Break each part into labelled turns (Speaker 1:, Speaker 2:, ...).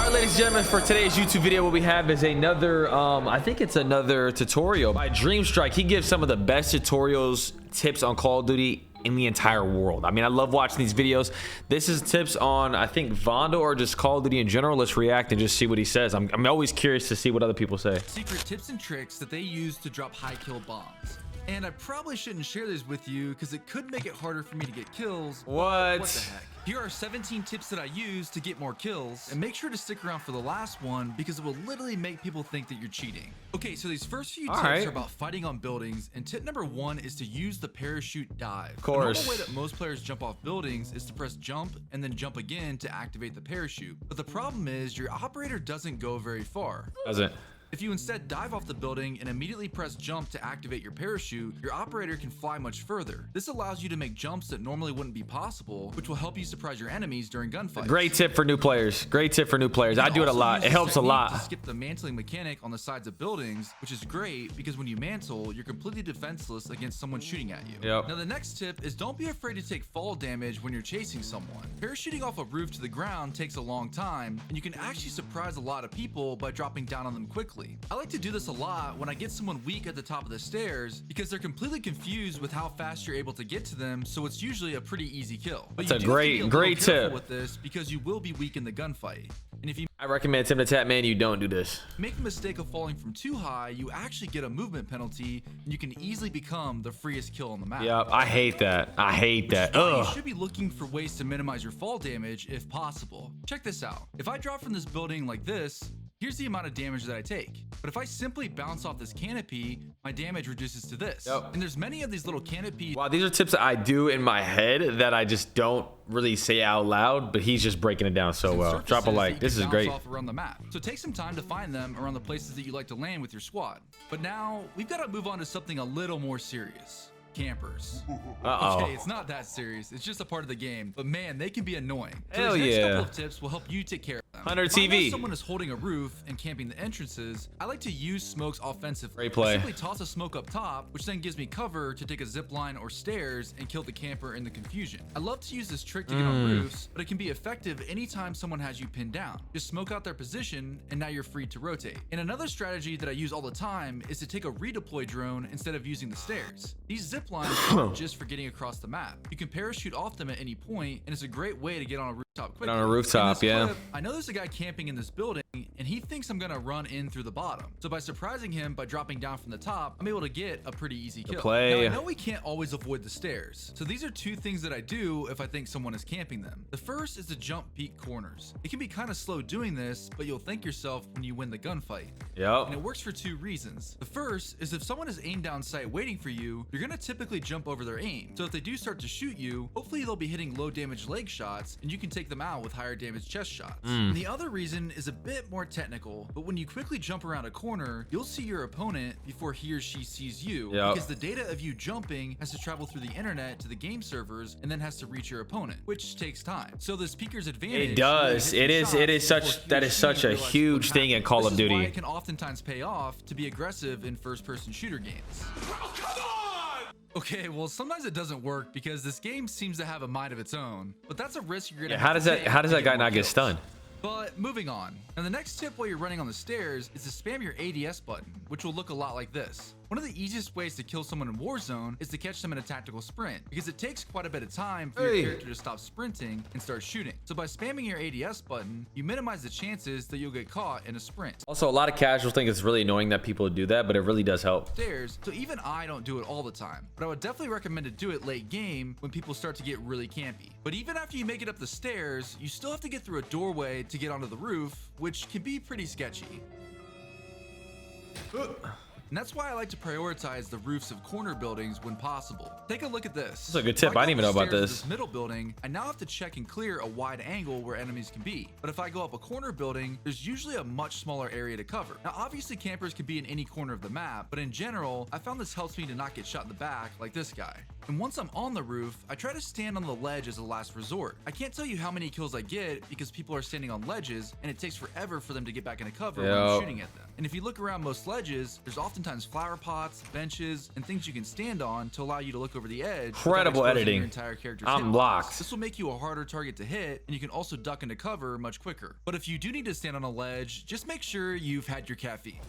Speaker 1: All right, ladies and gentlemen, for today's YouTube video, what we have is another, I think it's another tutorial by Dream Strike. He gives some of the best tutorials, tips on Call of Duty in the entire world. I mean, I love watching these videos. This is tips on, I think, Vondel or just Call of Duty in general. Let's react and just see what he says. I'm always curious to see what other people say.
Speaker 2: Secret tips and tricks that they use to drop high kill bombs. And I probably shouldn't share these with you because it could make it harder for me to get kills.
Speaker 1: What
Speaker 2: the heck? Here are 17 tips that I use to get more kills, and make sure to stick around for the last one because it will literally make people think that you're cheating. Okay, so these first few tips are about fighting on buildings, and tip number 1 is to use the parachute dive.
Speaker 1: Of course.
Speaker 2: The normal way that most players jump off buildings is to press jump and then jump again to activate the parachute. But the problem is your operator doesn't go very far.
Speaker 1: Doesn't.
Speaker 2: If you instead dive off the building and immediately press jump to activate your parachute, your operator can fly much further. This allows you to make jumps that normally wouldn't be possible, which will help you surprise your enemies during gunfights.
Speaker 1: Great tip for new players. Great tip for new players. I do it a lot. It helps a lot.
Speaker 2: To skip the mantling mechanic on the sides of buildings, which is great because when you mantle, you're completely defenseless against someone shooting at you.
Speaker 1: Yep.
Speaker 2: Now the next tip is don't be afraid to take fall damage when you're chasing someone. Parachuting off a roof to the ground takes a long time, and you can actually surprise a lot of people by dropping down on them quickly. I like to do this a lot when I get someone weak at the top of the stairs because they're completely confused with how fast you're able to get to them, so it's usually a pretty easy kill. But
Speaker 1: that's a great tip
Speaker 2: with this because you will be weak in the gunfight. And if you
Speaker 1: I recommend Tim the Tap Man, you don't do this.
Speaker 2: Make the mistake of falling from too high, you actually get a movement penalty, and you can easily become the freest kill on the map.
Speaker 1: Yep, I hate that. I hate that.
Speaker 2: You should be looking for ways to minimize your fall damage if possible. Check this out. If I drop from this building like this, here's the amount of damage that I take. But if I simply bounce off this canopy, my damage reduces to this.
Speaker 1: Yep.
Speaker 2: And there's many of these little canopies.
Speaker 1: Wow, these are tips that I do in my head that I just don't really say out loud, but he's just breaking it down so well. Drop a like. This is great.
Speaker 2: Off around the map. So take some time to find them around the places that you like to land with your squad. But now we've got to move on to something a little more serious. Campers. Okay, it's not that serious. It's just a part of the game. But man, they can be annoying. So
Speaker 1: Hell
Speaker 2: these next
Speaker 1: yeah.
Speaker 2: couple of tips will help you take care of them.
Speaker 1: 100
Speaker 2: If I know
Speaker 1: TV.
Speaker 2: someone is holding a roof and camping the entrances, I like to use smokes offensively.
Speaker 1: Great play.
Speaker 2: I simply toss a smoke up top, which then gives me cover to take a zip line or stairs and kill the camper in the confusion. I love to use this trick to get on roofs, but it can be effective anytime someone has you pinned down. Just smoke out their position, and now you're free to rotate. And another strategy that I use all the time is to take a redeploy drone instead of using the stairs. These zip lines aren't just for getting across the map. You can parachute off them at any point, and it's a great way to get on a rooftop quickly.
Speaker 1: On a rooftop, yeah.
Speaker 2: Clip, I know there's a guy camping in this building, and he thinks I'm gonna run in through the bottom. So by surprising him by dropping down from the top, I'm able to get a pretty easy kill. Now, I know we can't always avoid the stairs, so these are two things that I do if I think someone is camping them. The first is to jump peek corners. It can be kind of slow doing this, but you'll thank yourself when you win the gunfight.
Speaker 1: Yep.
Speaker 2: And it works for two reasons. The first is if someone is aimed down sight waiting for you, you're gonna typically jump over their aim. So if they do start to shoot you, hopefully they'll be hitting low damage leg shots, and you can take them out with higher damage chest shots. And the other reason is a bit more technical, but when you quickly jump around a corner, you'll see your opponent before he or she sees you, because the data of you jumping has to travel through the internet to the game servers and then has to reach your opponent, which takes time. So this peeker's advantage.
Speaker 1: It does. That is such a huge thing in Call of Duty.
Speaker 2: Why it can oftentimes pay off to be aggressive in first-person shooter games. Okay, well, sometimes it doesn't work because this game seems to have a mind of its own, but that's a risk you're gonna
Speaker 1: how does that guy not get stunned?
Speaker 2: But moving on. And the next tip while you're running on the stairs is to spam your ADS button, which will look a lot like this. One of the easiest ways to kill someone in Warzone is to catch them in a tactical sprint, because it takes quite a bit of time for your character to stop sprinting and start shooting. So by spamming your ADS button, you minimize the chances that you'll get caught in a sprint.
Speaker 1: Also, a lot of casuals think it's really annoying that people do that, but it really does help.
Speaker 2: Stairs, so even I don't do it all the time, but I would definitely recommend to do it late game when people start to get really campy. But even after you make it up the stairs, you still have to get through a doorway to get onto the roof, which can be pretty sketchy. And that's why I like to prioritize the roofs of corner buildings when possible. Take a look at this.
Speaker 1: That's a good tip. I didn't even know about this.
Speaker 2: Middle building, I now have to check and clear a wide angle where enemies can be. But if I go up a corner building, there's usually a much smaller area to cover. Now, obviously campers can be in any corner of the map, but in general, I found this helps me to not get shot in the back like this guy. And once I'm on the roof, I try to stand on the ledge as a last resort. I can't tell you how many kills I get because people are standing on ledges and it takes forever for them to get back into cover when I'm shooting at them. And if you look around most ledges, there's often oftentimes flower pots, benches, and things you can stand on to allow you to look over the edge.
Speaker 1: Incredible editing.
Speaker 2: Your entire character's
Speaker 1: I'm
Speaker 2: hitbox.
Speaker 1: locked.
Speaker 2: This will make you a harder target to hit, and you can also duck into cover much quicker. But if you do need to stand on a ledge, just make sure you've had your caffeine.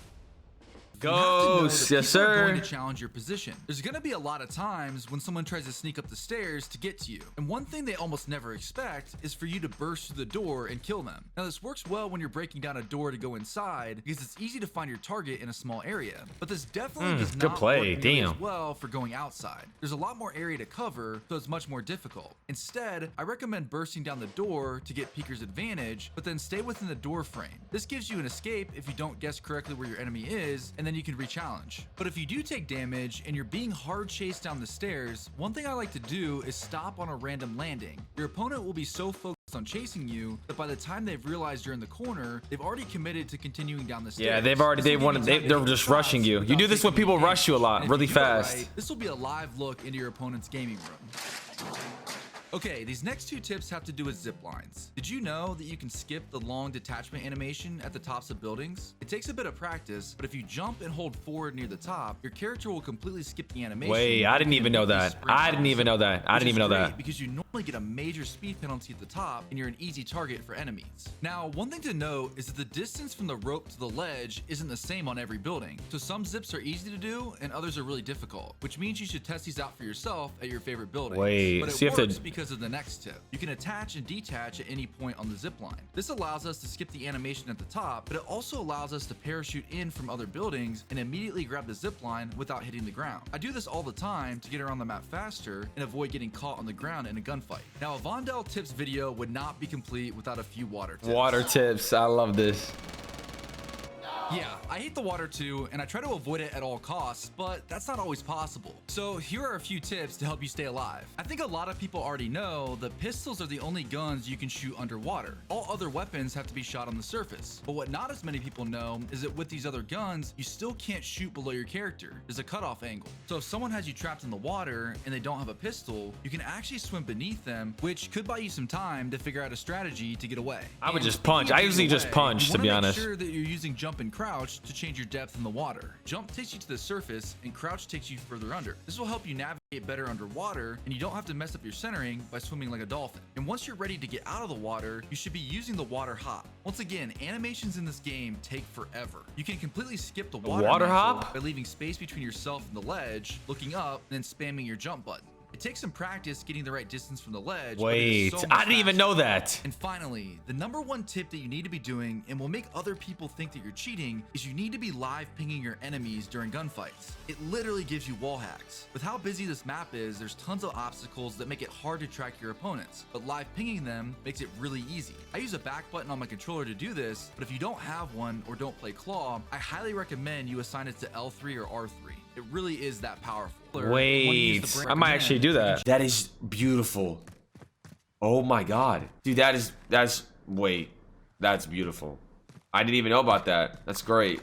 Speaker 1: Ghost, yes
Speaker 2: People are
Speaker 1: sir.
Speaker 2: going to challenge your position. There's going to be a lot of times when someone tries to sneak up the stairs to get to you. And one thing they almost never expect is for you to burst through the door and kill them. Now this works well when you're breaking down a door to go inside because it's easy to find your target in a small area. But this definitely does
Speaker 1: good
Speaker 2: not
Speaker 1: play.
Speaker 2: work nearly
Speaker 1: Damn.
Speaker 2: as well for going outside. There's a lot more area to cover, so it's much more difficult. Instead, I recommend bursting down the door to get Peeker's advantage, but then stay within the door frame. This gives you an escape if you don't guess correctly where your enemy is, and then you can re-challenge. But if you do take damage and you're being hard chased down the stairs, one thing I like to do is stop on a random landing. Your opponent will be so focused on chasing you that by the time they've realized you're in the corner, they've already committed to continuing down the stairs.
Speaker 1: Yeah, they're just rushing you. You do this when people rush you a lot, really fast.
Speaker 2: This will be a live look into your opponent's gaming room. Okay, these next two tips have to do with zip lines. Did you know that you can skip the long detachment animation at the tops of buildings? It takes a bit of practice, but if you jump and hold forward near the top, your character will completely skip the animation.
Speaker 1: Wait, I didn't even know that. I didn't even know that. I didn't even know that.
Speaker 2: Because you normally get a major speed penalty at the top and you're an easy target for enemies. Now, one thing to note is that the distance from the rope to the ledge isn't the same on every building. So some zips are easy to do and others are really difficult, which means you should test these out for yourself at your favorite building.
Speaker 1: Wait,
Speaker 2: but it
Speaker 1: so you have
Speaker 2: works
Speaker 1: to
Speaker 2: because of the next tip. You can attach and detach at any point on the zip line. This allows us to skip the animation at the top, but it also allows us to parachute in from other buildings and immediately grab the zip line without hitting the ground. I do this all the time to get around the map faster and avoid getting caught on the ground in a gunfight. Now, a Vondel tips video would not be complete without a few water tips.
Speaker 1: Water tips. I love this.
Speaker 2: Yeah, I hate the water too, and I try to avoid it at all costs, but that's not always possible. So here are a few tips to help you stay alive. I think a lot of people already know that pistols are the only guns you can shoot underwater. All other weapons have to be shot on the surface. But what not as many people know is that with these other guns, you still can't shoot below your character. There's a cutoff angle. So if someone has you trapped in the water and they don't have a pistol, you can actually swim beneath them, which could buy you some time to figure out a strategy to get away.
Speaker 1: I would just punch. I usually just punch, to be honest.
Speaker 2: Make sure that you're using jump and crouch to change your depth in the water. Jump takes you to the surface and crouch takes you further under. This will help you navigate better underwater and you don't have to mess up your centering by swimming like a dolphin. And once you're ready to get out of the water, you should be using the water hop. Once again, animations in this game take forever. You can completely skip the water
Speaker 1: hop
Speaker 2: by leaving space between yourself and the ledge, looking up, and then spamming your jump button. It takes some practice getting the right distance from the ledge.
Speaker 1: Wait, I didn't even know that.
Speaker 2: And finally, the number one tip that you need to be doing and will make other people think that you're cheating is you need to be live pinging your enemies during gunfights. It literally gives you wall hacks. With how busy this map is, there's tons of obstacles that make it hard to track your opponents, but live pinging them makes it really easy. I use a back button on my controller to do this, but if you don't have one or don't play claw, I highly recommend you assign it to L3 or R3. It really is that powerful.
Speaker 1: Wait, I might actually do that. That is beautiful. Oh my god. Dude, that's beautiful. I didn't even know about that. That's great.